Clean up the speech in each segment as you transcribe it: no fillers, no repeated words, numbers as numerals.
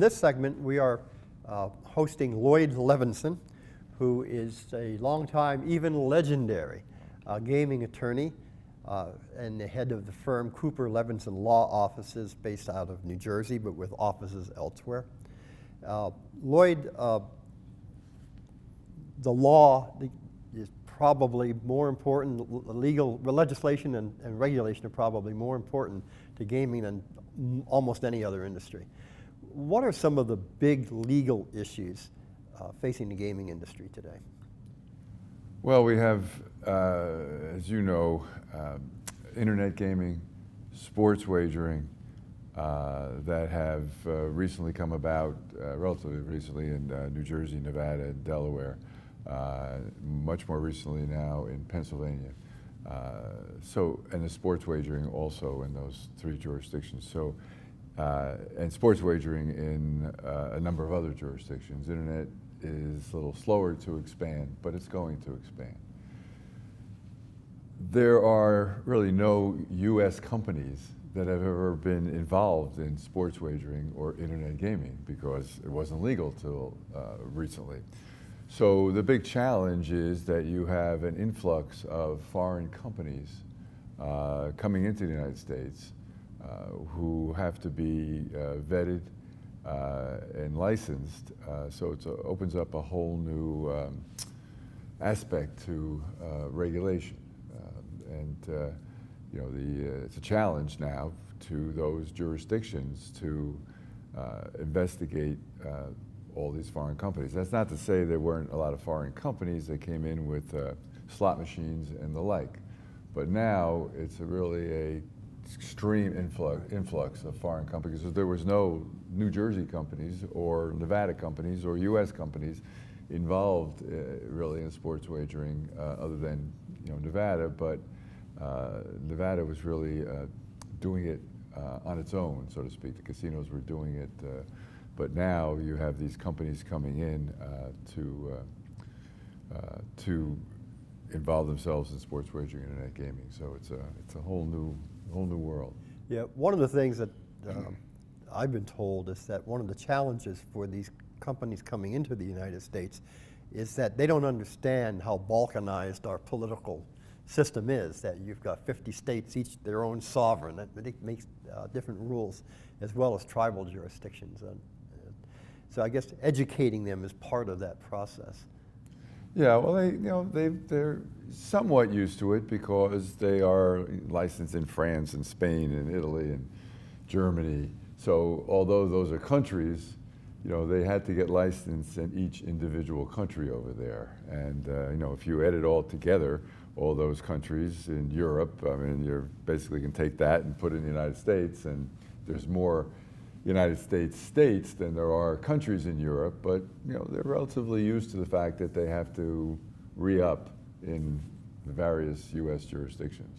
this segment, we are hosting Lloyd Levenson, who is a longtime, even legendary gaming attorney and the head of the firm Cooper Levenson Law Offices based out of New Jersey, but with offices elsewhere. Lloyd, the law is probably more important, legislation and regulation are probably more important to gaming than almost any other industry. What are some of the big legal issues facing the gaming industry today? Well, we have, as you know, internet gaming, sports wagering that have recently come about, relatively recently in New Jersey, Nevada, and Delaware, much more recently now in Pennsylvania. And the sports wagering also in those three jurisdictions. And sports wagering in a number of other jurisdictions. Internet is a little slower to expand, but it's going to expand. There are really no U.S. companies that have ever been involved in sports wagering or internet gaming because it wasn't legal till recently. So the big challenge is that you have an influx of foreign companies coming into the United States who have to be vetted and licensed. So it opens up a whole new aspect to regulation. It's a challenge now to those jurisdictions to investigate all these foreign companies. That's not to say there weren't a lot of foreign companies that came in with slot machines and the like. But now it's really a extreme influx of foreign companies. So there was no New Jersey companies or Nevada companies or U.S. companies involved really in sports wagering other than Nevada, but Nevada was really doing it on its own, so to speak. The casinos were doing it, but now you have these companies coming in to involve themselves in sports wagering and internet gaming. So it's a whole new world. Yeah, one of the things that I've been told is that one of the challenges for these companies coming into the United States is that they don't understand how balkanized our political system is, that you've got 50 states, each their own sovereign, that makes different rules, as well as tribal jurisdictions. So I guess educating them is part of that process. Yeah, well, they're somewhat used to it because they are licensed in France and Spain and Italy and Germany. So although those are countries, they had to get licensed in each individual country over there. And if you add it all together, all those countries in Europe, I mean, you're basically can take that and put it in the United States, and there's more United States than there are countries in Europe, but they're relatively used to the fact that they have to re-up in the various U.S. jurisdictions.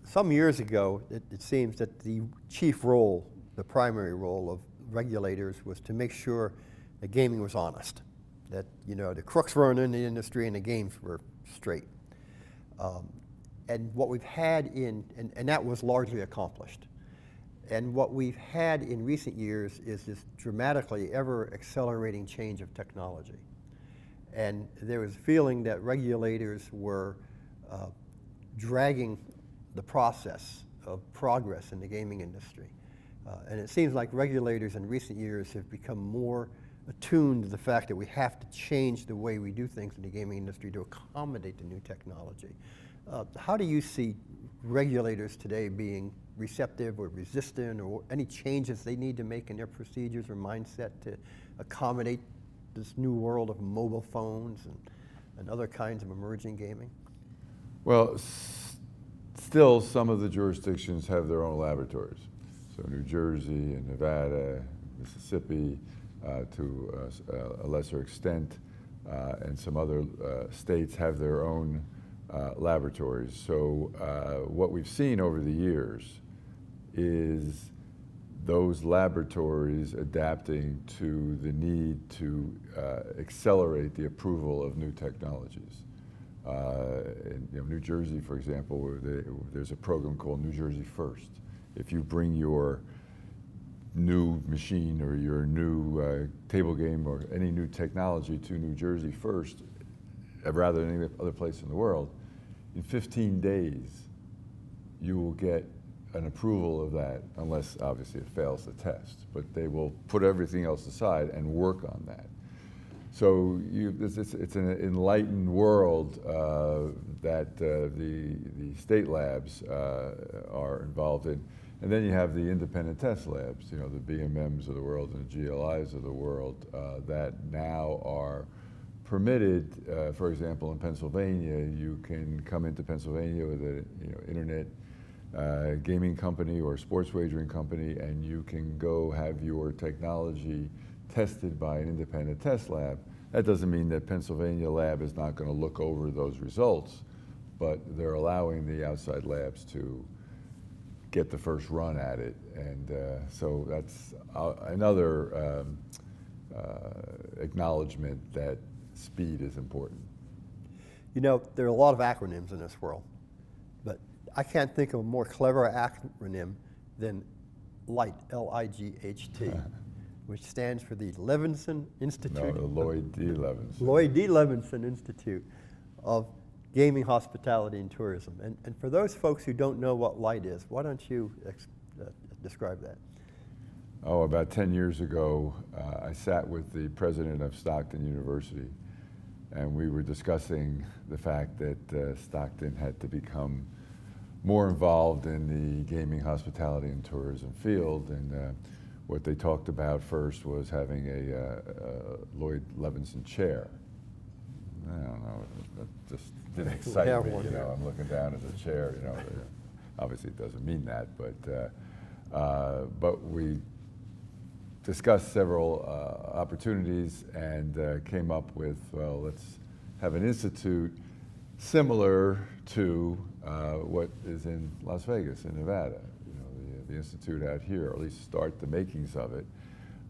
Some years ago, it seems that the chief role, the primary role of regulators was to make sure that gaming was honest, that the crooks weren't in the industry and the games were straight. And what we've had and that was largely accomplished. And what we've had in recent years is this dramatically ever accelerating change of technology. And there was a feeling that regulators were dragging the process of progress in the gaming industry. And it seems like regulators in recent years have become more attuned to the fact that we have to change the way we do things in the gaming industry to accommodate the new technology. How do you see regulators today being receptive or resistant, or any changes they need to make in their procedures or mindset to accommodate this new world of mobile phones and other kinds of emerging gaming? Well, still some of the jurisdictions have their own laboratories. So New Jersey and Nevada, Mississippi, to a lesser extent, and some other states have their own laboratories. So what we've seen over the years is those laboratories adapting to the need to accelerate the approval of new technologies. In New Jersey, for example, there's a program called New Jersey First. If you bring your new machine or your new table game or any new technology to New Jersey first, rather than any other place in the world, in 15 days, you will get an approval of that, unless obviously it fails the test. But they will put everything else aside and work on that. So it's an enlightened world that the state labs are involved in. And then you have the independent test labs, you know, the BMMs of the world and the GLIs of the world that now are permitted. For example, in Pennsylvania, you can come into Pennsylvania with a internet gaming company or sports wagering company, and you can go have your technology tested by an independent test lab. That doesn't mean that Pennsylvania lab is not going to look over those results, but they're allowing the outside labs to get the first run at it. And so that's another acknowledgement that speed is important. You know, there are a lot of acronyms in this world, but I can't think of a more clever acronym than LIGHT, L-I-G-H-T, which stands for the Levenson Institute. No, the Lloyd D. Levenson. Lloyd D. Levenson Institute of Gaming, Hospitality, and Tourism. And for those folks who don't know what LIGHT is, why don't you describe that? Oh, about 10 years ago, I sat with the president of Stockton University, and we were discussing the fact that Stockton had to become more involved in the gaming, hospitality, and tourism field. And what they talked about first was having a Lloyd Levenson chair. I don't know, that just didn't excite me, you know. I'm looking down at the chair, you know. Obviously it doesn't mean that, but we discussed several opportunities and came up with, well, let's have an institute similar to what is in Las Vegas, in Nevada. You know, the institute out here, or at least start the makings of it.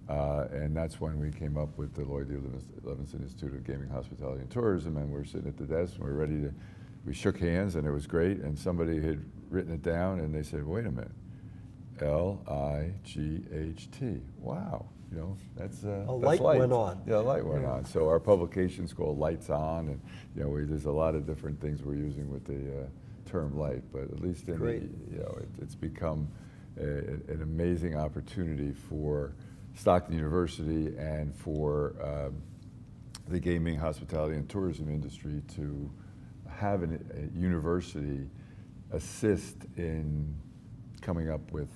And that's when we came up with the Lloyd D. Levenson Institute of Gaming, Hospitality, and Tourism, and we're sitting at the desk and we're ready to, we shook hands and it was great, and somebody had written it down and they said, wait a minute, L-I-G-H-T, wow, you know, that's light went on. Yeah, a light went on. So our publication's called Lights On, and you know, there's a lot of different things we're using with the term light, but at least in the, you know, it's become an amazing opportunity for Stockton University and for the gaming, hospitality, and tourism industry to have a university assist in coming up with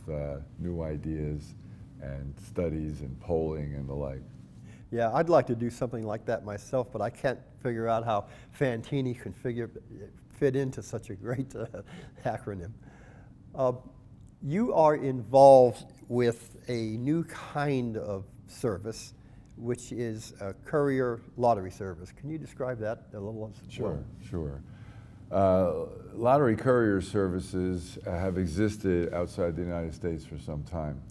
new ideas and studies and polling and the like. Yeah, I'd like to do something like that myself, but I can't figure out how Fantini can fit into such a great acronym. You are involved with a new kind of service, which is a courier lottery service. Can you describe that a little? Sure, sure. Lottery courier services have existed outside the United States for some time,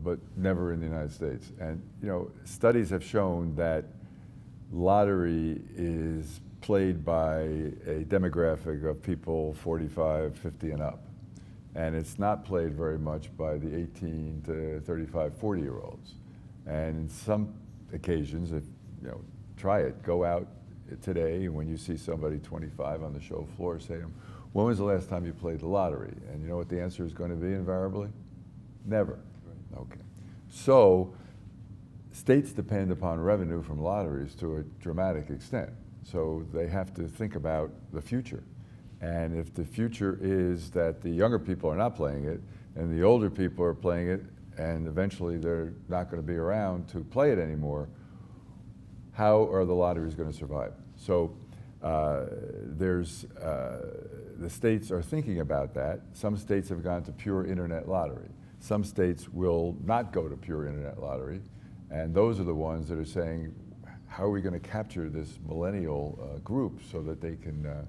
but never in the United States. And you know, studies have shown that lottery is played by a demographic of people 45, 50 and up. And it's not played very much by the 18 to 35, 40-year-olds. And in some occasions, if you know, try it, go out today, and when you see somebody 25 on the show floor, say to them, when was the last time you played the lottery? And you know what the answer is going to be invariably? Never. Okay. So states depend upon revenue from lotteries to a dramatic extent. So they have to think about the future. And if the future is that the younger people are not playing it and the older people are playing it and eventually they're not going to be around to play it anymore, how are the lotteries going to survive? So the states are thinking about that. Some states have gone to pure internet lottery. Some states will not go to pure internet lottery. And those are the ones that are saying, how are we going to capture this millennial group so that they can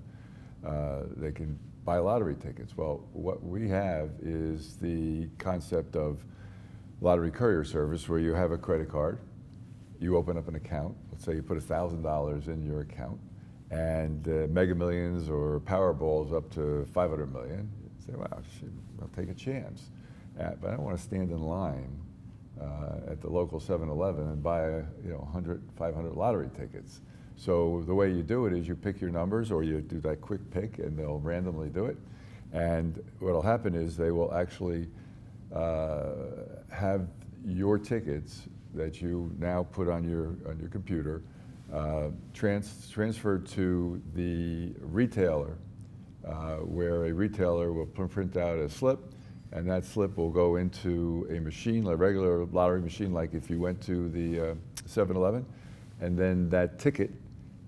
buy lottery tickets? Well, what we have is the concept of lottery courier service, where you have a credit card, you open up an account, let's say you put $1,000 in your account, and Mega Millions or Powerballs up to 500 million, you say, wow, I'll take a chance. but I don't want to stand in line at the local 7-Eleven and buy 100, 500 lottery tickets. So the way you do it is you pick your numbers, or you do that quick pick, and they'll randomly do it. And what will happen is they will actually have your tickets that you now put on your computer transferred to the retailer, where a retailer will print out a slip, and that slip will go into a machine, a regular lottery machine, like if you went to the 7-Eleven, and then that ticket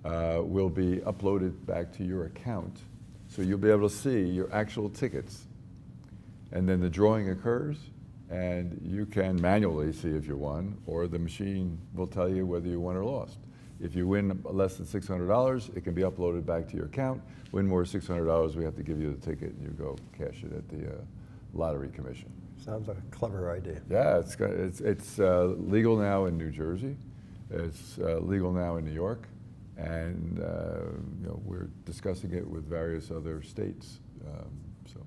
will be uploaded back to your account. So you'll be able to see your actual tickets. And then the drawing occurs, and you can manually see if you won, or the machine will tell you whether you won or lost. If you win less than $600, it can be uploaded back to your account. Win more than $600, we have to give you the ticket, and you go cash it at the lottery commission. Sounds like a clever idea. Yeah, it's legal now in New Jersey. It's legal now in New York, and we're discussing it with various other states. So.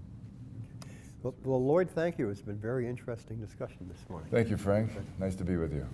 Well, Lloyd, thank you. It's been a very interesting discussion this morning. Thank you, Frank. Nice to be with you.